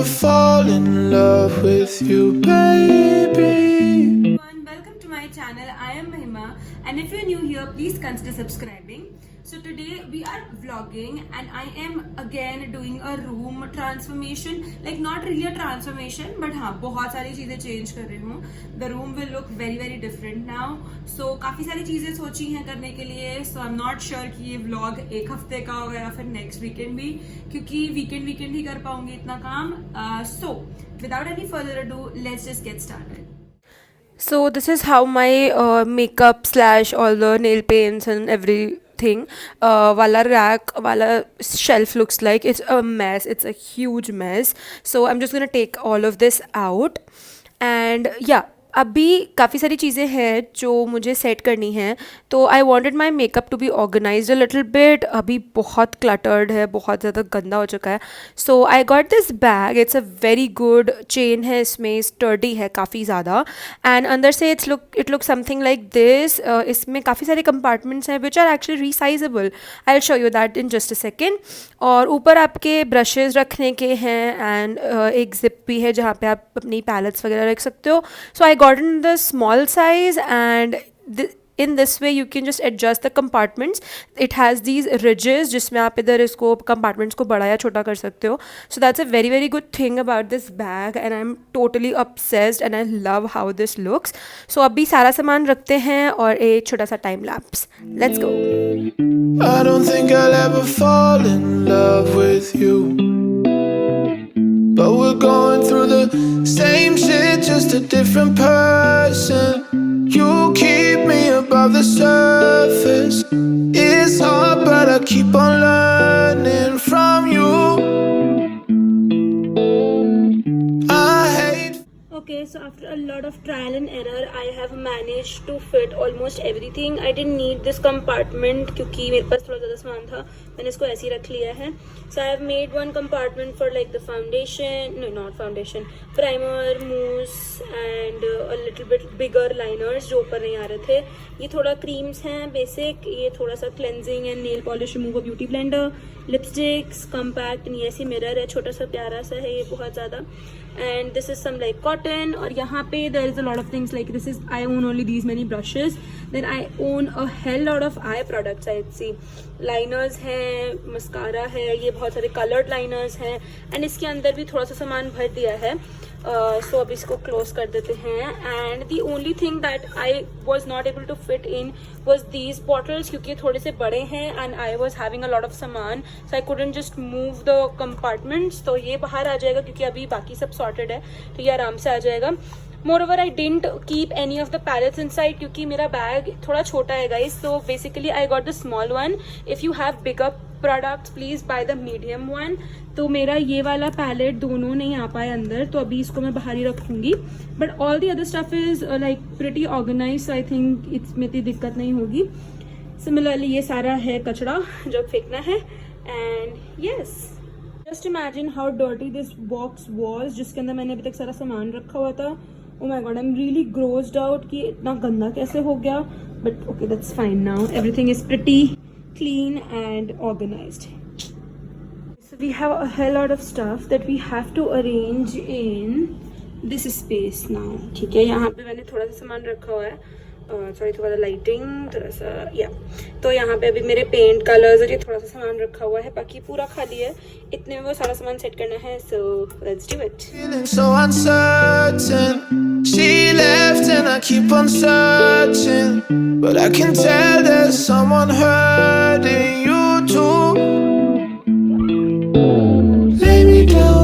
fall in love with you, baby. Welcome to my channel. I am Mahima, and if you're new here, please consider subscribing. So today we are vlogging and I am again doing a room transformation, like not really a transformation but हाँ बहुत सारी चीज़ें change कर रही हूँ. The room will look very different now. So काफ़ी सारी चीज़ें सोची हैं करने के लिए. So I'm not sure कि ये vlog एक हफ्ते का होगा या फिर next weekend भी, क्योंकि weekend ही कर पाऊंगी इतना काम. So without any further ado, let's just get started. So this is how my makeup slash all the nail paints and everything wala rack wala shelf looks like. It's a mess. It's a huge mess. So I'm just gonna take all of this out and yeah. अभी काफ़ी सारी चीज़ें हैं जो मुझे set करनी हैं, तो I wanted my makeup to be organised a little bit. अभी बहुत क्लटर्ड है, बहुत ज़्यादा गंदा हो चुका है. So I got this bag. It's a very good chain है, इसमें स्टर्डी है काफ़ी ज़्यादा, एंड अंदर से it look something like this. इसमें काफ़ी सारे कंपार्टमेंट्स हैं which are actually resizable. I will show you that in just a second. और ऊपर आपके ब्रशेज़ रखने के हैं एंड एक जिप भी है जहाँ पे आप अपनी पैलेट्स वगैरह रख सकते हो. सो आई gotten the small size, and in this way you can just adjust the compartments. It has these ridges जिसमें आप इधर इसको compartments को बड़ा या छोटा कर सकते हो. So that's a very good thing about this bag and I'm totally obsessed and I love how this looks. So अभी सारा सामान रखते हैं और एक छोटा सा time lapse. Let's go. I don't think I'll ever fall in love with you, but we're going through the same shit, just a different person. You keep me above the surface. It's hard, but I keep on learning from you. I hate. Okay, so after a lot of trial and error, I have managed to fit almost everything. I didn't need this compartment क्योंकि मेरे पास थोड़ा ज़्यादा सामान था, मैंने इसको ऐसे ही रख लिया है. So I have made one compartment for like the foundation, no not foundation, primer, mousse and a little bit bigger liners जो ऊपर नहीं आ रहे थे. ये थोड़ा creams हैं basic, ये थोड़ा सा cleansing and nail polish remover beauty blender, lipsticks, compact, ये ऐसी mirror है, छोटा सा प्यारा सा है ये बहुत ज़्यादा. And this is some like cotton. और यहाँ पे there is a lot of things like this is I own only these many brushes. Then I own a hell lot of eye products. I see liners हैं, mascara है, ये बहुत सारे colored liners हैं, and इसके अंदर भी थोड़ा सा सामान भर दिया है. So अब इसको close कर देते हैं. And the only thing that I was not able to fit in was these bottles क्योंकि थोड़े से बड़े हैं and I was having a lot of सामान, so I couldn't just move the compartments. तो ये बाहर आ जाएगा क्योंकि अभी बाकी सब sorted है, तो ये आराम से आ जाएगा. Moreover, I didn't keep any of the palettes inside क्योंकि मेरा बैग थोड़ा छोटा है guys. So basically I got the small one. If you have bigger products, please buy the medium one. तो मेरा ये वाला पैलेट दोनों नहीं आ पाए अंदर, तो अभी इसको मैं बाहर ही रखूँगी. But all the other stuff is like pretty organized, so I think इसमें इतनी दिक्कत नहीं होगी. Similarly ये सारा है कचरा जो फेंकना है. And yes, just imagine how dirty this box was जिसके अंदर मैंने अभी तक सारा सामान रखा हुआ था. Oh my god, I'm really grossed out कि इतना गंदा कैसे हो गया. But okay, that's fine now. Everything is pretty clean and organized. So we have a hell lot of stuff that we have to arrange in this space now. ठीक है, यहाँ पे मैंने थोड़ा सा सामान रखा हुआ है. सॉरी, थोड़ा सा लाइटिंग, थोड़ा सा या तो यहाँ पे अभी मेरे पेंट कलर्स और ये थोड़ा सा सामान रखा हुआ है, बाकी पूरा खाली है. इतने में वो सारा सामान सेट करना है. So let's do it. Feeling so uncertain. She left and I keep on searching, but I can tell there's someone hurting you too.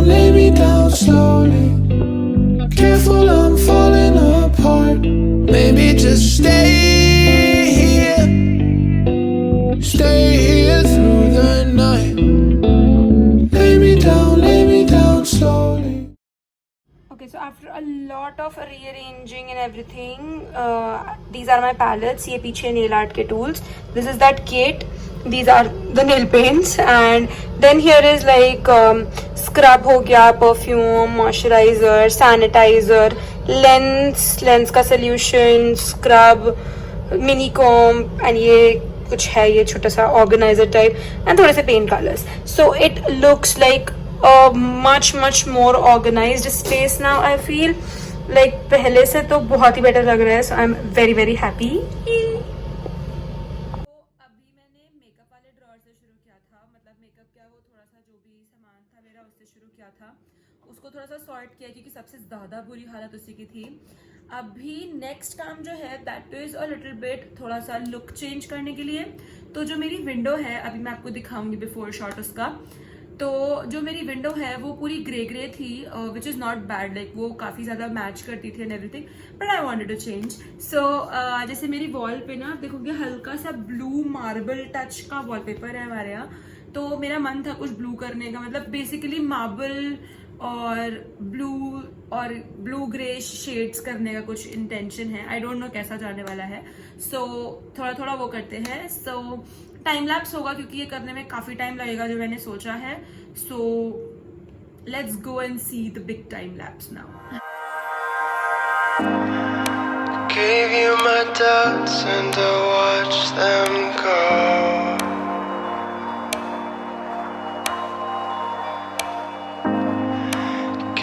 Lay me down slowly. Careful, I'm falling apart. Maybe just stay here through the night. Lay me down slowly. Okay, so after a lot of rearranging and everything, these are my palettes. ये पीछे nail art के tools. This is that kit. These are the nail paints, and then here is like scrub हो गया, perfume, moisturizer, sanitizer, lens का solution, scrub, mini comb, and ये कुछ है, ये छोटा सा organizer type, and थोड़े से paint colors. So it looks like much more organized space now. I feel like पहले से तो बहुत ही better लग रहा है, so I'm very happy. तो अभी मैंने मेकअप वाले ड्रॉर से शुरू किया था, मतलब मेकअप क्या, वो थोड़ा सा जो भी सामान था मेरा उससे शुरू किया था, उसको थोड़ा सा सॉर्ट किया क्योंकि सबसे ज़्यादा बुरी हालत उसी की थी. अभी नेक्स्ट काम जो है that is a little bit थोड़ा सा लुक चेंज करने के लिए. तो जो मेरी विंडो है अभी मैं आपको दिखाऊंगी बिफोर शॉट उसका. तो जो मेरी विंडो है वो पूरी ग्रे थी, which is not bad, like वो काफ़ी ज़्यादा मैच करती थी and everything, but I wanted to change. So जैसे मेरी वॉल पे ना आप देखोगे हल्का सा ब्लू मार्बल टच का वॉलपेपर है हमारे यहाँ. तो मेरा मन था कुछ ब्लू करने का, मतलब बेसिकली मार्बल और ब्लू ग्रे शेड्स करने का कुछ इंटेंशन है. आई डोंट नो कैसा जाने वाला है. सो थोड़ा वो करते हैं. सो टाइम लैप्स होगा क्योंकि ये करने में काफ़ी टाइम लगेगा जो मैंने सोचा है. सो let's go and see the big time lapse now. Gave you my doubts and I watched them go.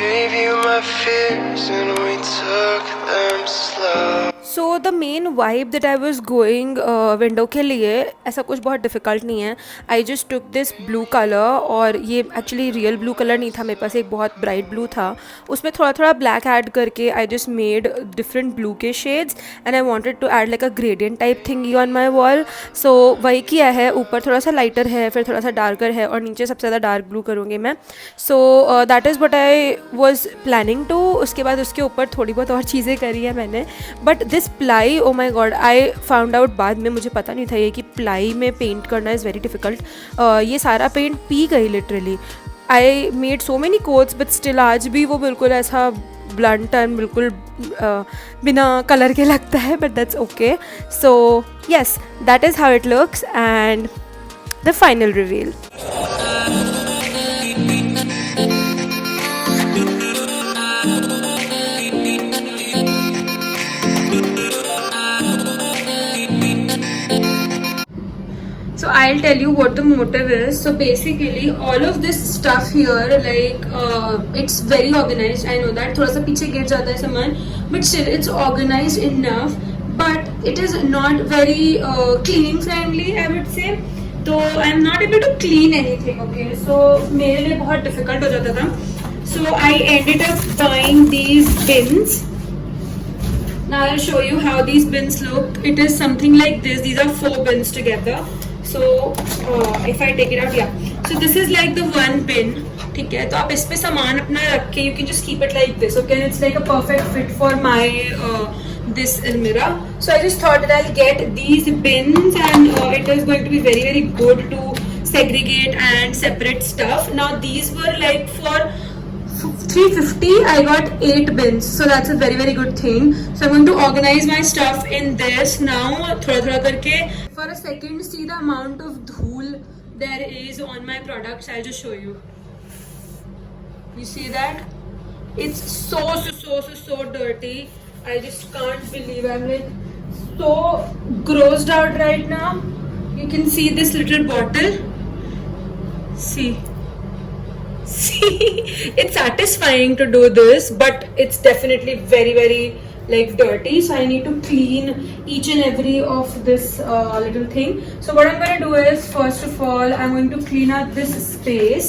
Gave you my fears and we took them slow. So the main vibe that I was going window के लिए ऐसा कुछ बहुत difficult नहीं है. I just took this blue colour, और ये actually real blue colour नहीं था मेरे पास, एक बहुत ब्राइट ब्लू था, उसमें थोड़ा ब्लैक ऐड करके I just made different blue के shades and I wanted to add like a gradient type thing on my wall. So वही किया है. ऊपर थोड़ा सा लाइटर है, फिर थोड़ा सा डार्कर है, और नीचे सबसे ज़्यादा डार्क ब्लू करूँगी मैं. So that is what I was planning to. उसके बाद उसके ऊपर थोड़ी बहुत और चीज़ें करी है मैंने, but this ply, oh my God, I found out बाद में, मुझे पता नहीं था ये कि प्लाई में पेंट करना इज़ वेरी डिफ़िकल्ट. ये सारा पेंट पी गई literally. I made so many quotes but still आज भी वो बिल्कुल ऐसा ब्लंट एंड बिल्कुल बिना कलर के लगता है, but that's okay. So yes, that is how it looks and the final reveal. So I'll tell you what the motive is. So basically all of this stuff here, like it's very organized. I know that थोड़ा सा पीछे गिर जाता है सामान, but still it's organized enough. But it is not very cleaning friendly, I would say. तो I'm not able to clean anything. Okay, so मेरे लिए बहुत difficult हो जाता था. So I ended up buying these bins. Now I'll show you how these bins look. It is something like this. These are 4 bins together. So if I take it out, yeah. So this is like the one bin. ठीक है, तो आप इस पे सामान अपना रख के you can just keep it like this, okay? And it's like a perfect fit for my this Almira. So I just thought that I'll get these bins, and it is going to be very good to segregate and separate stuff. Now these were like for 350. I got 8 bins, so that's a very good thing. So I'm going to organize my stuff in this now. थोड़ा करके. For a second, see the amount of धूल there is on my products. I'll just show you. You see that? It's so dirty. I just can't believe I'm like so grossed out right now. You can see this little bottle. See, it's satisfying to do this, but it's definitely very like dirty. So I need to clean each and every of this little thing. So what I'm going to do is, first of all, I'm going to clean out this space.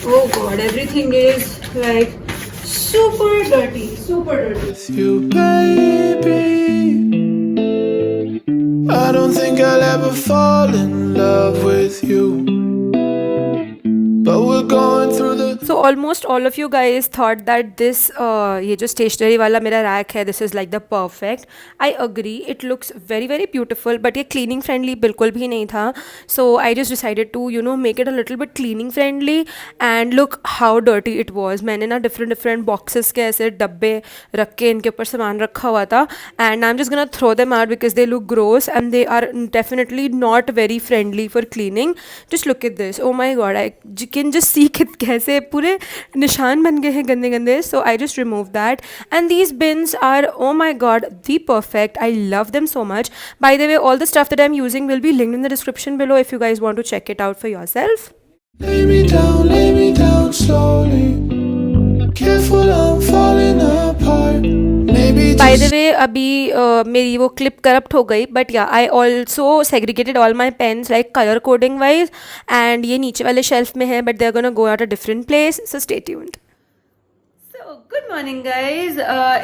Oh god, everything is like super dirty. With you, baby, I don't think I'll ever fall in love with you. But we're going through the. So almost all of you guys thought that this ये जो stationery वाला मेरा rack है, this is like the perfect. I agree, it looks very beautiful, but ये cleaning friendly बिल्कुल भी नहीं था. So I just decided to make it a little bit cleaning friendly, and look how dirty it was. मैंने ना different boxes के ऐसे डब्बे रख के इनके ऊपर सामान रखा हुआ था, and I'm just gonna throw them out because they look gross and they are definitely not very friendly for cleaning. Just look at this. Oh my god, I can just see कैसे पूरे निशान बन गए हैं गंदे. So I just removed that, and these bins are, oh my god, the perfect. I love them so much. By the way, all the stuff that I'm using will be linked in the description below if you guys want to check it out for yourself. Lay me down slowly. Careful, I'm falling apart. Maybe by the way अभी मेरी वो clip corrupt हो गई, but yeah I also segregated all my pens like colour coding wise, and ये नीचे वाले shelf में है, but they are gonna go out a different place, so stay tuned. So, good morning, guys.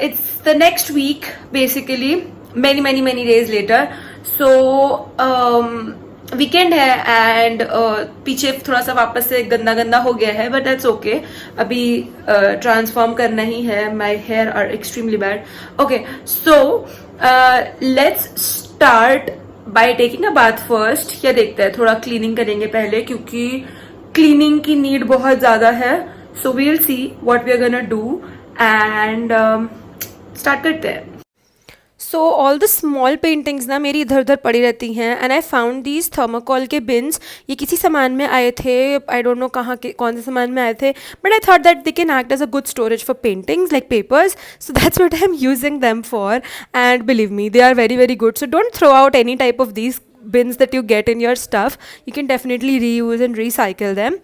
It's the next week, basically. Many days later. So, weekend है and पीछे थोड़ा सा वापस से गंदा हो गया है, बट दैट्स ओके. अभी ट्रांसफॉर्म करना ही है. My hair are extremely bad. Okay, so let's start by taking a bath first. Yeah देखते हैं, थोड़ा क्लीनिंग करेंगे पहले, क्योंकि क्लीनिंग की नीड बहुत ज्यादा है. So we will see what we are gonna do and start करते हैं. So all the small paintings ना मेरी इधर उधर पड़ी रहती हैं, and I found these thermocol के बिन्स. ये किसी सामान में आए थे, आई डोंट नो कहाँ के कौन से सामान में आए थे, but I thought that they can act as a good storage for paintings like papers. So that's what I am using them for, and believe me they are very good. So don't throw out any type of these bins that you get in your stuff. You can definitely reuse and recycle them.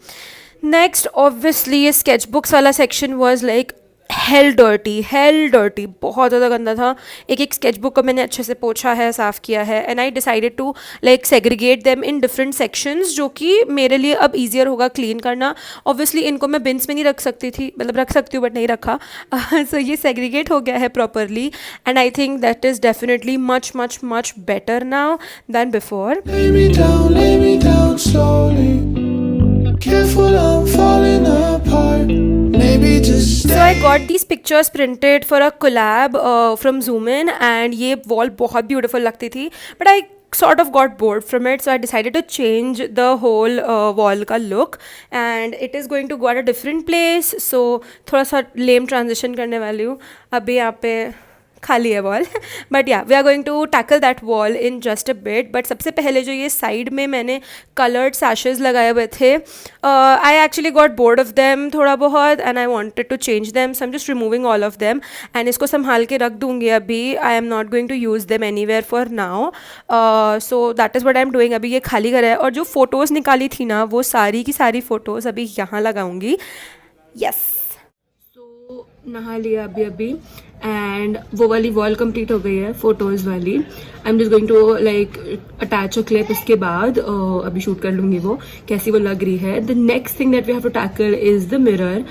Next, obviously, ये sketchbooks वाला section was like hell dirty. बहुत ज़्यादा गंदा था. एक sketchbook को मैंने अच्छे से पोछा है, साफ़ किया है, and I decided to like segregate them in different sections, जो कि मेरे लिए अब easier होगा clean करना. Obviously इनको मैं bins में नहीं रख सकती थी, मतलब रख सकती हूँ but नहीं रखा. So ये segregate हो गया है properly, and I think that is definitely much better now than before. lay me down slowly. Careful, I'm falling apart. Maybe just So I got these pictures printed for a collab from Zoom In, and ये wall बहुत beautiful लगती थी, but I sort of got bored from it, so I decided to change the whole wall का look, and it is going to go at a different place. So थोड़ा सा lame transition करने वाली हूँ. अभी यहाँ पे खाली है wall, but yeah we are going to tackle that wall in just a bit. But सबसे पहले जो ये साइड में मैंने कलर्ड सैशेस लगाए हुए थे, I actually got bored of them थोड़ा बहुत, and I wanted to change them, so I am just removing all of them, and इसको संभाल के रख दूंगी अभी. I am not going to use them anywhere for now. So that is what I am doing. अभी ये खाली करा है, और जो फ़ोटोज़ निकाली थी ना, वो सारी की सारी फ़ोटोज़ अभी यहाँ लगाऊंगी. यस, सो नहा लिया अभी एंड वो वाली वॉल कंप्लीट हो गई है, फोटोज़ वाली. I am just going to like attach a clip. उसके बाद अभी शूट कर लूँगी वो कैसी वो लग रही है. The next thing that we have to tackle is the mirror.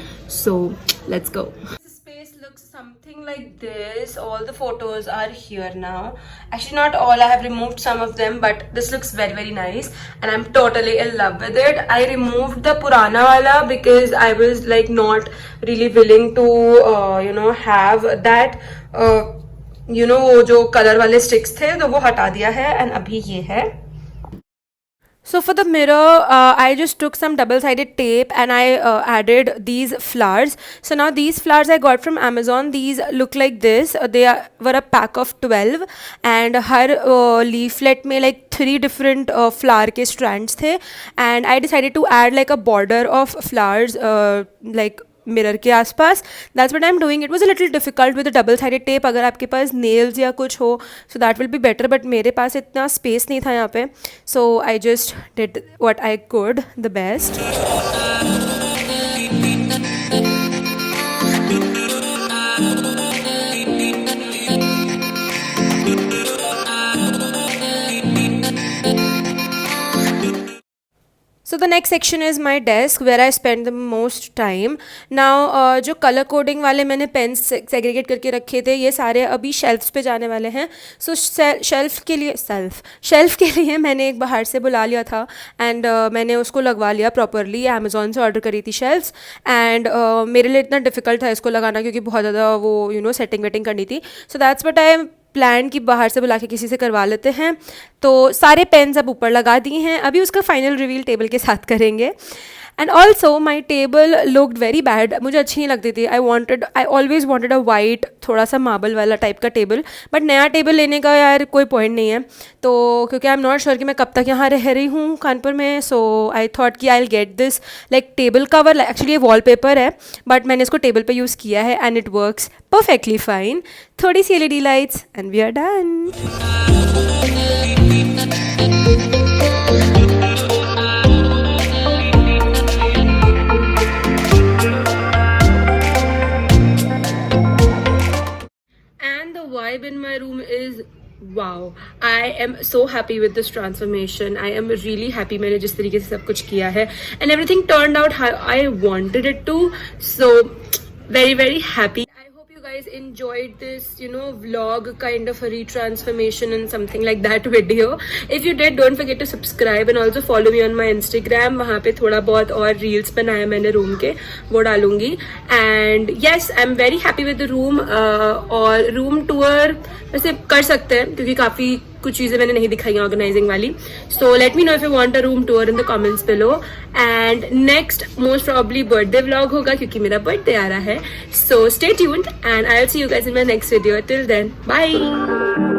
So let's go. Space looks something like this. All the photos are here now. Actually not all, I have removed some of them, but this looks very nice and I'm totally in love with it. I removed the purana wala because I was like not really willing to have that वो जो colour वाले sticks थे, तो वो हटा दिया है, and अभी ये है. So for the mirror, I just took some double-sided tape and I added these flowers. So now these flowers I got from Amazon. These look like this. They were a pack of 12, and her leaflet में like 3 different flower के strands थे, and I decided to add like a border of flowers like mirror के आसपास. That's what I am doing. It was a little difficult with double sided tape. अगर आपके पास nails या कुछ हो so that will be better, but मेरे पास इतना स्पेस नहीं था यहाँ पे, so I just did what I could the best. So the next section is my desk where I spend the most time. Now जो कलर कोडिंग वाले मैंने पेन्स सेग्रीगेट करके रखे थे, ये सारे अभी शेल्फ्स पे जाने वाले हैं. सो शेल्फ के लिए मैंने एक बाहर से बुला लिया था, एंड मैंने उसको लगवा लिया प्रॉपरली. अमेज़ॉन से ऑर्डर करी थी शेल्फ्स, एंड मेरे लिए इतना डिफिकल्ट था इसको लगाना, क्योंकि बहुत ज़्यादा वो सेटिंग वेटिंग करनी थी. सो दैट्स व्हाट आई प्लान की बाहर से बुला के किसी से करवा लेते हैं. तो सारे पेन्स अब ऊपर लगा दिए हैं. अभी उसका फाइनल रिवील टेबल के साथ करेंगे. And also my table looked very bad. मुझे अच्छी नहीं लगती थी. I always wanted a white थोड़ा सा मार्बल वाला टाइप का टेबल, बट नया टेबल लेने का यार कोई पॉइंट नहीं है. तो क्योंकि आई एम नॉट श्योर कि मैं कब तक यहाँ रह रही हूँ कानपुर में, सो आई थॉट कि I will get this like table cover. Actually ये वॉलपेपर है, बट मैंने इसको टेबल पे यूज़ किया है, and it works perfectly fine. थोड़ी सी LED lights and we are done. I am so happy with this transformation. I am really happy मैंने जिस तरीके से सब कुछ किया है, and everything turned out how I wanted it to. So very very happy. I hope you guys enjoyed this, you know, vlog kind of a retransformation and something like that video. If you did, don't forget to subscribe and also follow me on my Instagram. वहाँ पे थोड़ा बहुत और reels बनाया मैंने room के, वो डालूंगी. And yes, I'm very happy with the room. और रूम टूर वैसे कर सकते हैं क्योंकि काफ़ी कुछ चीज़ें मैंने नहीं दिखाई ऑर्गेनाइजिंग वाली. So let me know if you want a room tour in the comments below. And next most probably birthday vlog होगा क्योंकि मेरा बर्थडे आ रहा है. So stay tuned and I will see you guys in my next video. Till then, bye.